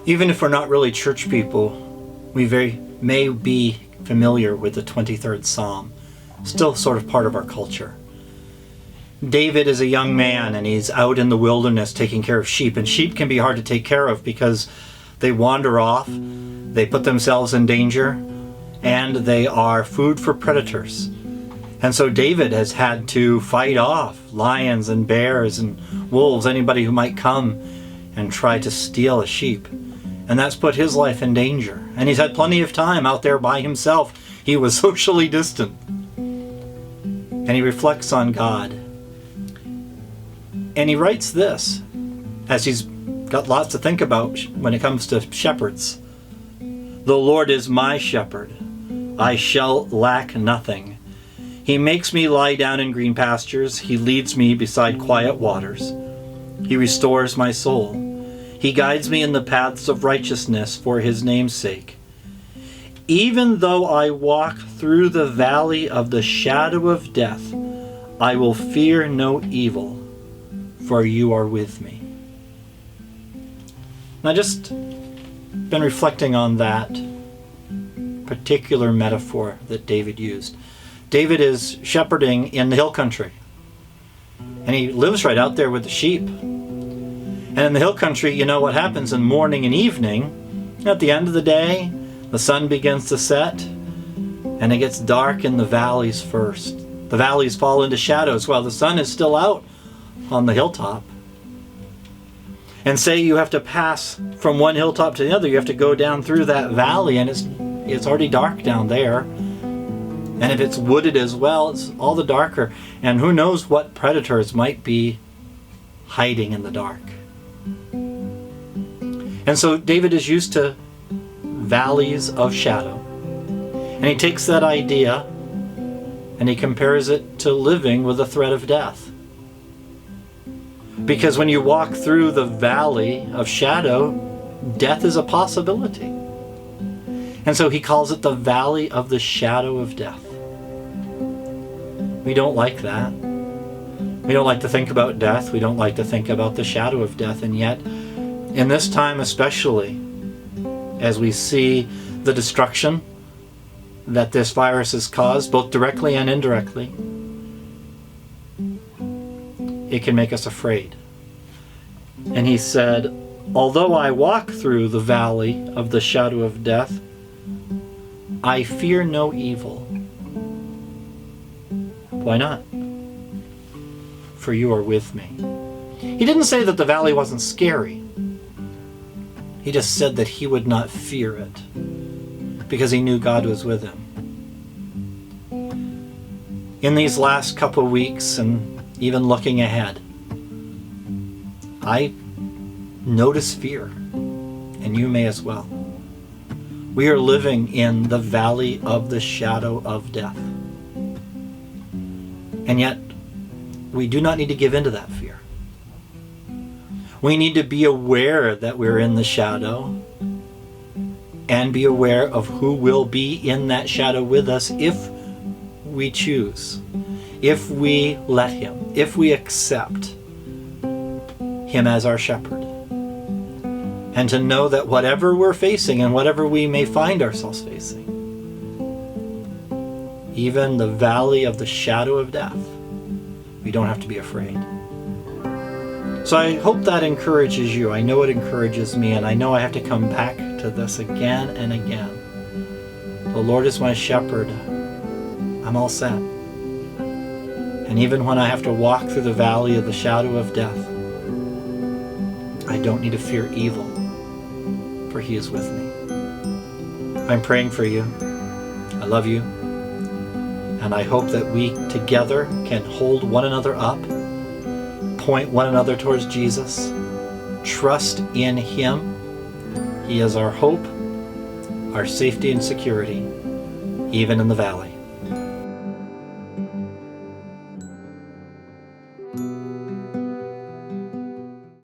Even if we're not really church people, we may be familiar with the 23rd Psalm, still sort of part of our culture. David is a young man and he's out in the wilderness taking care of sheep, and sheep can be hard to take care of because they wander off, they put themselves in danger, and they are food for predators. And so David has had to fight off lions and bears and wolves, anybody who might come and try to steal a sheep. And that's put his life in danger. And he's had plenty of time out there by himself. He was socially distant. And he reflects on God. And he writes this, as he's got lots to think about when it comes to shepherds. The Lord is my shepherd. I shall lack nothing. He makes me lie down in green pastures. He leads me beside quiet waters. He restores my soul. He guides me in the paths of righteousness for his name's sake. Even though I walk through the valley of the shadow of death, I will fear no evil, for you are with me. And I just been reflecting on that particular metaphor that David used. David is shepherding in the hill country, and he lives right out there with the sheep. And in the hill country, you know what happens in morning and evening. At the end of the day, the sun begins to set, and it gets dark in the valleys first. The valleys fall into shadows while the sun is still out on the hilltop. And say you have to pass from one hilltop to the other, you have to go down through that valley, and it's already dark down there. And if it's wooded as well, it's all the darker. And who knows what predators might be hiding in the dark. And so David is used to valleys of shadow. And he takes that idea and he compares it to living with the threat of death. Because when you walk through the valley of shadow, death is a possibility. And so he calls it the valley of the shadow of death. We don't like that. We don't like to think about death. We don't like to think about the shadow of death. And yet, in this time especially, as we see the destruction that this virus has caused, both directly and indirectly, it can make us afraid. And he said, although I walk through the valley of the shadow of death, I fear no evil. Why not? For you are with me. He didn't say that the valley wasn't scary. He just said that he would not fear it because he knew God was with him. In these last couple weeks and even looking ahead, I notice fear, and you may as well. We are living in the valley of the shadow of death. And yet, we do not need to give in to that fear. We need to be aware that we're in the shadow and be aware of who will be in that shadow with us if we choose, if we let him, if we accept him as our shepherd. And to know that whatever we're facing and whatever we may find ourselves facing, even the valley of the shadow of death, we don't have to be afraid. So I hope that encourages you. I know it encourages me, and I know I have to come back to this again and again. The Lord is my shepherd. I'm all set. And even when I have to walk through the valley of the shadow of death, I don't need to fear evil, for he is with me. I'm praying for you. I love you. And I hope that we together can hold one another up, point one another towards Jesus, trust in him. He is our hope, our safety and security, even in the valley.